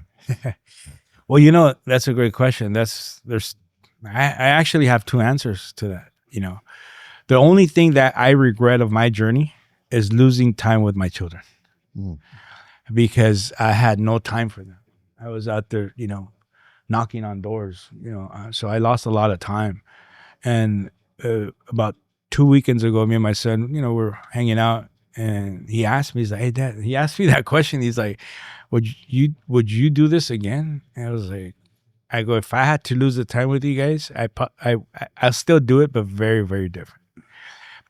C: Well, that's a great question. I actually have two answers to that. The only thing that I regret of my journey is losing time with my children, because I had no time for them. I was out there, knocking on doors, so I lost a lot of time. And about 2 weekends ago, me and my son, we're hanging out, and he asked me, he's like, "Hey, Dad," he asked me that question. He's like, would you do this again? And I was like, I go, if I had to lose the time with you guys, I'll still do it, but very, very different.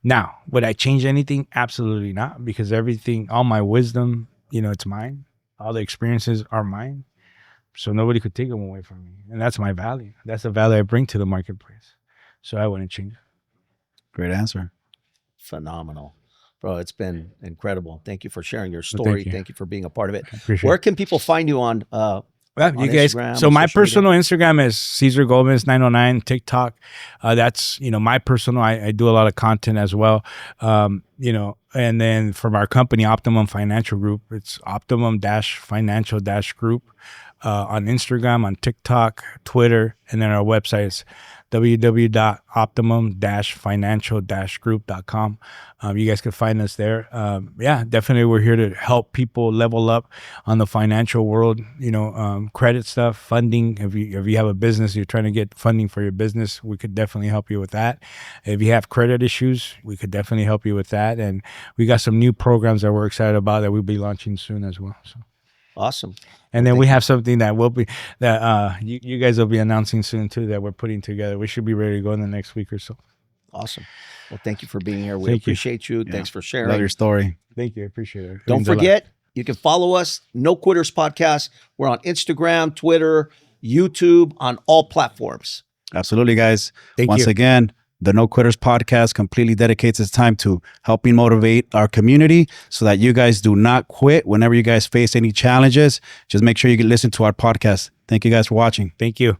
C: Now, would I change anything? Absolutely not, because everything, all my wisdom, it's mine. All the experiences are mine. So nobody could take them away from me. And that's my value. That's the value I bring to the marketplace. So I wouldn't change it.
A: Great answer.
B: Phenomenal. Bro, it's been incredible. Thank you for sharing your story. Thank you for being a part of it. Where can people find you on
C: you guys,
B: Instagram,
C: so my personal
B: media?
C: Instagram is Cesar Gomez 909. TikTok, that's my personal. I do a lot of content as well. And then from our company, Optimum Financial Group, it's Optimum-Financial-Group on Instagram, on TikTok, Twitter, and then our website is www.optimum-financial-group.com. You guys can find us there. Definitely we're here to help people level up on the financial world, credit stuff, funding. If you have a business, you're trying to get funding for your business, we could definitely help you with that. If you have credit issues, we could definitely help you with that. And we got some new programs that we're excited about that we'll be launching soon as well. So.
B: Awesome.
C: And then we have something that you guys will be announcing soon too, that we're putting together. We should be ready to go in the next week or so.
B: Awesome. Well, thank you for being here. We appreciate you. Thanks for sharing.
A: Love your story.
C: Thank you. I appreciate it.
B: Don't forget, you can follow us, No Quitters Podcast. We're on Instagram, Twitter, YouTube, on all platforms.
A: Absolutely, guys.
C: Thank
A: Once
C: you.
A: again, the No Quitters Podcast completely dedicates its time to helping motivate our community so that you guys do not quit whenever you guys face any challenges. Just make sure you can listen to our podcast. Thank you guys for watching.
C: Thank you.